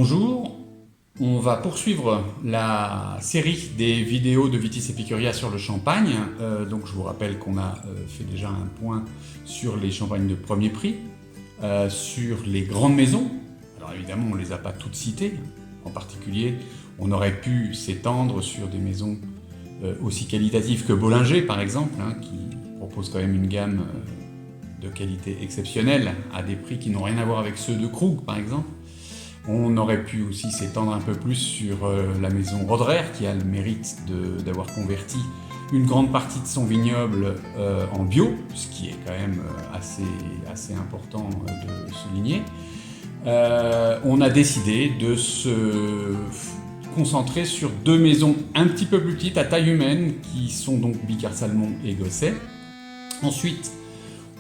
Bonjour, on va poursuivre la série des vidéos de Vitis Epicuria sur le champagne. Donc je vous rappelle qu'on a fait déjà un point sur les champagnes de premier prix, sur les grandes maisons. Alors évidemment on ne les a pas toutes citées, en particulier on aurait pu s'étendre sur des maisons aussi qualitatives que Bollinger par exemple, qui propose quand même une gamme de qualité exceptionnelle à des prix qui n'ont rien à voir avec ceux de Krug par exemple. On aurait pu aussi s'étendre un peu plus sur la maison Roderer, qui a le mérite d'avoir converti une grande partie de son vignoble en bio, ce qui est quand même assez important de souligner. On a décidé de se concentrer sur deux maisons un petit peu plus petites, à taille humaine, qui sont donc Bicard Salmon et Gosset. Ensuite,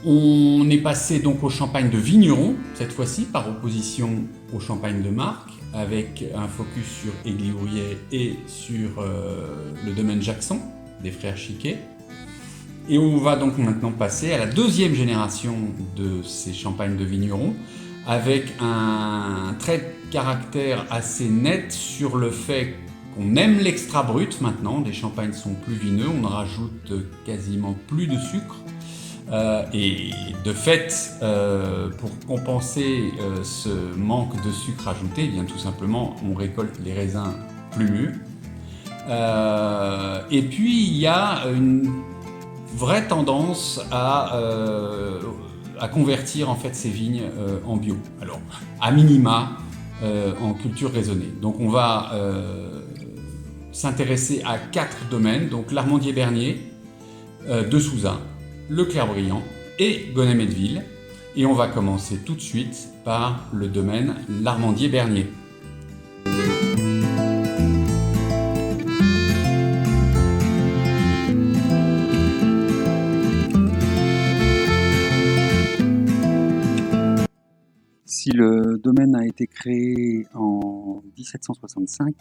on est passé donc au champagne de vigneron, cette fois-ci, par opposition au champagne de marque, avec un focus sur Aiguille-Ouriet et sur le domaine Jackson, des frères Chiquet. Et on va donc maintenant passer à la deuxième génération de ces champagnes de vigneron, avec un trait de caractère assez net sur le fait qu'on aime l'extra brut maintenant. Les champagnes sont plus vineux, on ne rajoute quasiment plus de sucre. Et de fait, pour compenser ce manque de sucre ajouté, eh bien, tout simplement, on récolte les raisins plus mûrs. Et puis, il y a une vraie tendance à convertir en fait ces vignes en bio. Alors, à minima, en culture raisonnée. Donc, on va s'intéresser à 4 domaines. Donc, l'Armandier-Bernier, de Souza, le Clair-Brillant et Gonnet-Metteville. Et on va commencer tout de suite par le domaine l'Armandier-Bernier. Si le domaine a été créé en 1765,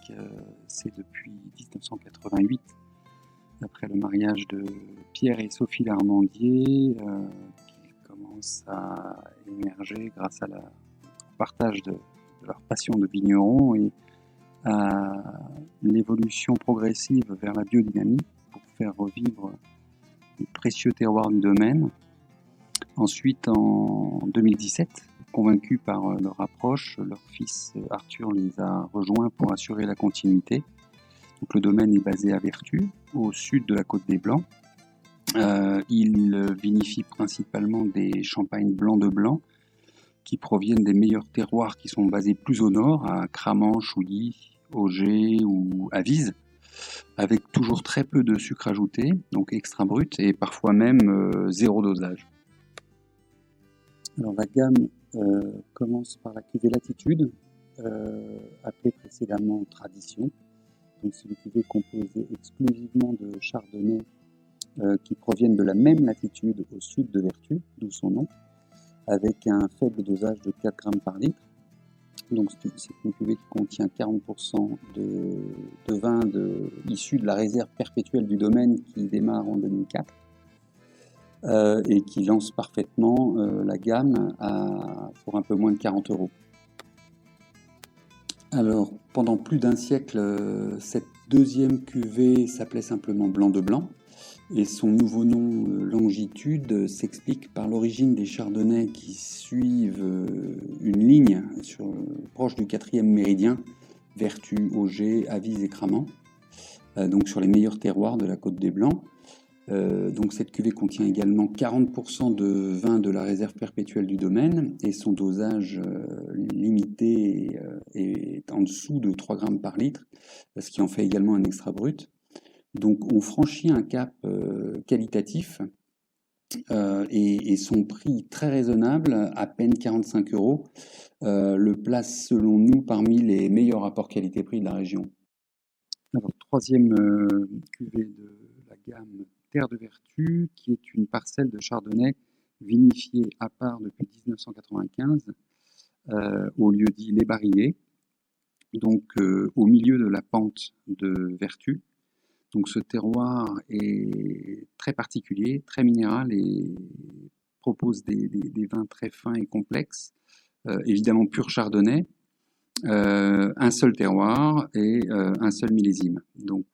c'est depuis 1988, après le mariage de Pierre et Sophie Larmandier, qui commence à émerger grâce au partage de leur passion de vigneron et à l'évolution progressive vers la biodynamie pour faire revivre les précieux terroirs du domaine. Ensuite, en 2017, convaincus par leur approche, leur fils Arthur les a rejoints pour assurer la continuité. Donc, le domaine est basé à Vertus, au sud de la Côte des Blancs. Il vinifie principalement des champagnes blancs de blanc qui proviennent des meilleurs terroirs qui sont basés plus au nord, à Cramant, Chouilly, Auger ou Avise, avec toujours très peu de sucre ajouté, donc extra brut, et parfois même zéro dosage. Alors la gamme commence par la cuvée Latitude, appelée précédemment Tradition. Donc c'est une cuvée composée exclusivement de chardonnay qui proviennent de la même latitude au sud de Vertus, d'où son nom, avec un faible dosage de 4 grammes par litre. Donc c'est une cuvée qui contient 40% de vin issu de la réserve perpétuelle du domaine qui démarre en 2004 et qui lance parfaitement la gamme pour un peu moins de 40 €. Alors, pendant plus d'un siècle, cette deuxième cuvée s'appelait simplement Blanc de Blanc, et son nouveau nom, Longitude, s'explique par l'origine des chardonnays qui suivent une ligne proche du 4e méridien, Vertus, Auger, Avise et Cramant, donc sur les meilleurs terroirs de la Côte des Blancs. Donc cette cuvée contient également 40% de vin de la réserve perpétuelle du domaine et son dosage limité est en dessous de 3 grammes par litre, ce qui en fait également un extra brut. Donc on franchit un cap qualitatif et son prix très raisonnable, à peine 45 €, le place selon nous parmi les meilleurs rapports qualité-prix de la région. Alors troisième cuvée de la gamme Terre de Vertus, qui est une parcelle de chardonnay vinifiée à part depuis 1995 au lieu-dit Les Barillets, donc au milieu de la pente de Vertus. Donc ce terroir est très particulier, très minéral et propose des vins très fins et complexes, évidemment pur chardonnay, un seul terroir et un seul millésime. Donc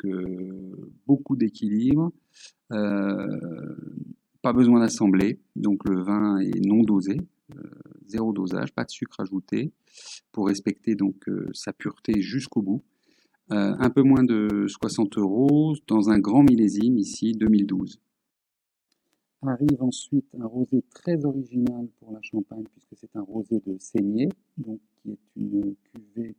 beaucoup d'équilibre, pas besoin d'assembler, donc le vin est non dosé, zéro dosage, pas de sucre ajouté, pour respecter donc sa pureté jusqu'au bout. Un peu moins de 60 € dans un grand millésime, ici 2012. Arrive ensuite un rosé très original pour la Champagne, puisque c'est un rosé de saignée, donc qui est une cuvée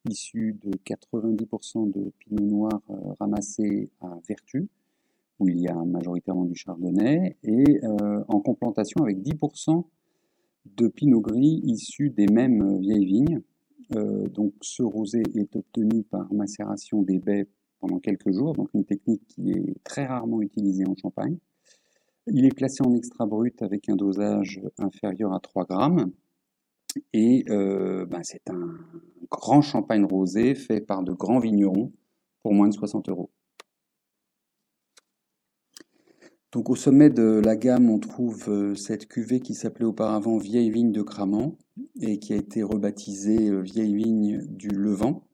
issue de 90% de pinot noir ramassé à Vertus, où il y a majoritairement du chardonnay, et en complantation avec 10% de pinot gris issu des mêmes vieilles vignes. Donc ce rosé est obtenu par macération des baies pendant quelques jours, donc une technique qui est très rarement utilisée en Champagne. Il est classé en extra brut avec un dosage inférieur à 3 grammes. Et c'est un grand champagne rosé fait par de grands vignerons pour moins de 60 €. Donc au sommet de la gamme, on trouve cette cuvée qui s'appelait auparavant Vieille Vigne de Cramant et qui a été rebaptisée Vieille Vigne du Levant,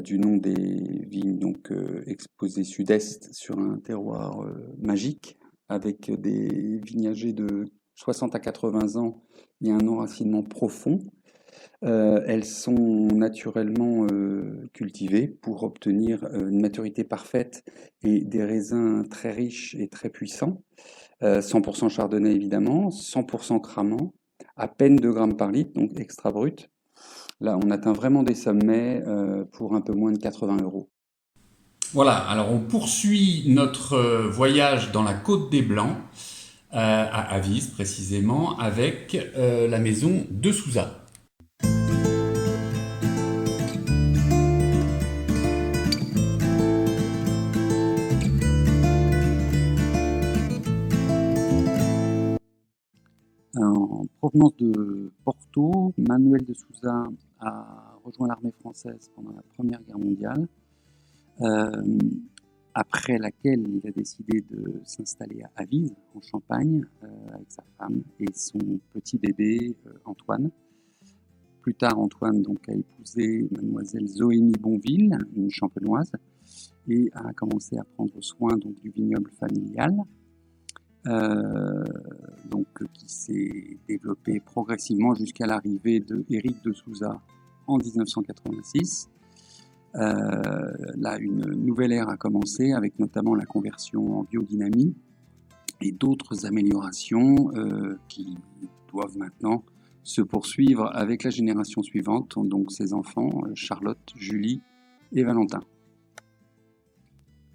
du nom des vignes donc exposées sud-est sur un terroir magique avec des vignagers de 60 à 80 ans et un enracinement profond. Elles sont naturellement cultivées pour obtenir une maturité parfaite et des raisins très riches et très puissants. 100% chardonnay évidemment, 100% cramant, à peine 2 grammes par litre, donc extra brut. Là, on atteint vraiment des sommets pour un peu moins de 80 €. Voilà, alors on poursuit notre voyage dans la Côte des Blancs, à Avise précisément, avec la maison de Souza. En provenance de Porto, Manuel de Souza a rejoint l'armée française pendant la Première Guerre mondiale, après laquelle il a décidé de s'installer à Avise, en Champagne, avec sa femme et son petit bébé Antoine. Plus tard, Antoine donc, a épousé mademoiselle Zoémie Bonville, une champenoise, et a commencé à prendre soin donc, du vignoble familial. Qui s'est développé progressivement jusqu'à l'arrivée de Éric de Souza en 1986. Là, une nouvelle ère a commencé avec notamment la conversion en biodynamie et d'autres améliorations qui doivent maintenant se poursuivre avec la génération suivante, donc ses enfants, Charlotte, Julie et Valentin.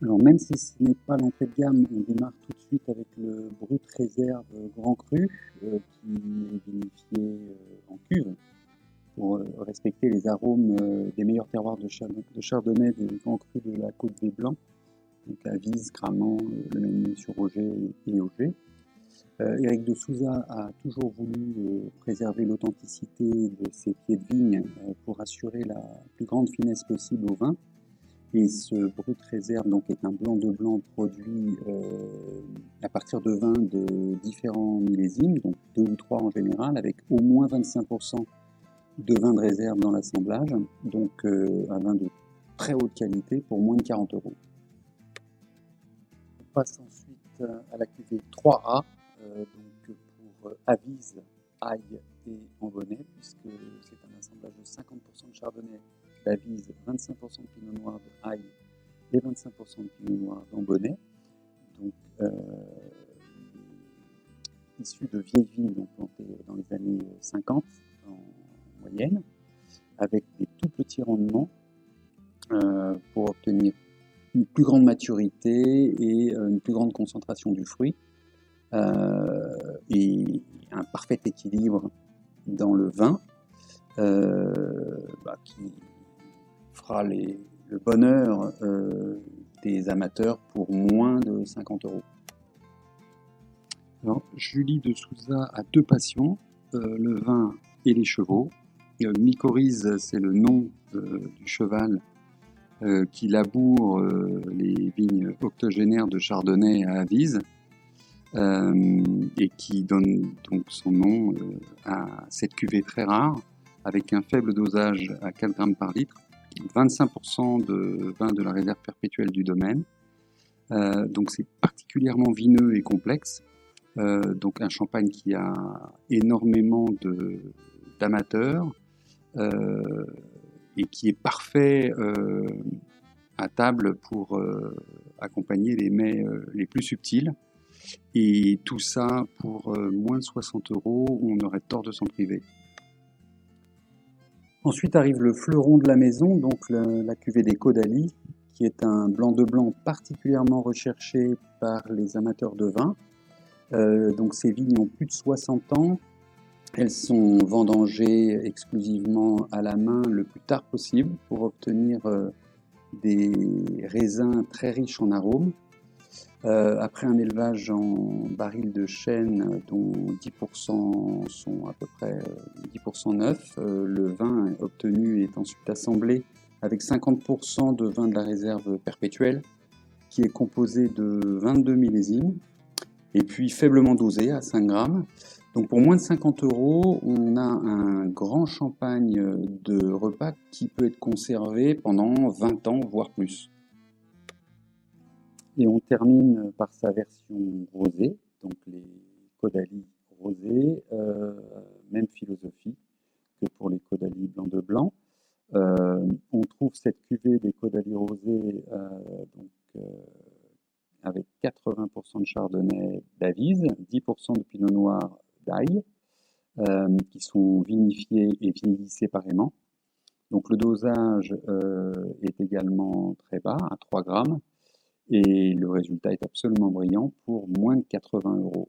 Alors même si ce n'est pas l'entrée de gamme, on démarre tout de suite avec le Brut Réserve Grand Cru qui est vinifié en cuve pour respecter les arômes des meilleurs terroirs de chardonnay des Grands Crus de la Côte des Blancs, donc Avise, Cramant, le Mesnil-sur-Roger et Auger. Éric de Souza a toujours voulu préserver l'authenticité de ses pieds de vigne pour assurer la plus grande finesse possible au vin. Et ce Brut Réserve donc, est un blanc de blanc produit à partir de vins de différents millésimes, donc 2 ou 3 en général, avec au moins 25% de vin de réserve dans l'assemblage, donc un vin de très haute qualité pour moins de 40 €. On passe ensuite à la cuvée 3A, donc pour Avise, Ail et Ambonnay, puisque c'est un assemblage de 50% de chardonnay d'Avise, 25% de pinot noir de Ail et 25% de pinot noir d'Ambonnay, donc issu de vieilles vignes donc plantées dans les années 50 en moyenne, avec des tout petits rendements pour obtenir une plus grande maturité et une plus grande concentration du fruit et un parfait équilibre dans le vin qui fera le bonheur des amateurs pour moins de 50 €. Alors, Julie de Souza a 2 passions, le vin et les chevaux. Mycorhize, c'est le nom du cheval qui laboure les vignes octogénaires de Chardonnay à Avise et qui donne donc son nom à cette cuvée très rare avec un faible dosage à 4 grammes par litre, 25% de vin de la réserve perpétuelle du domaine. Donc c'est particulièrement vineux et complexe. Donc un champagne qui a énormément d'amateurs et qui est parfait à table pour accompagner les mets les plus subtils. Et tout ça pour moins de 60 €, on aurait tort de s'en priver. Ensuite arrive le fleuron de la maison, donc la cuvée des Caudalie, qui est un blanc de blanc particulièrement recherché par les amateurs de vin. Donc ces vignes ont plus de 60 ans. Elles sont vendangées exclusivement à la main le plus tard possible pour obtenir des raisins très riches en arômes. Après un élevage en baril de chêne dont 10% sont à peu près 10% neufs, le vin obtenu est ensuite assemblé avec 50% de vin de la réserve perpétuelle qui est composé de 22 millésimes et puis faiblement dosé à 5 grammes. Donc pour moins de 50 €, on a un grand champagne de repas qui peut être conservé pendant 20 ans, voire plus. Et on termine par sa version rosée, donc les Caudalie rosés, même philosophie que pour les Caudalie blanc de blanc. On trouve cette cuvée des Caudalie rosés avec 80% de chardonnay d'Avise, 10% de pinot noir d'Aille, qui sont vinifiés et vieillis séparément. Donc le dosage est également très bas, à 3 grammes, et le résultat est absolument brillant pour moins de 80 €.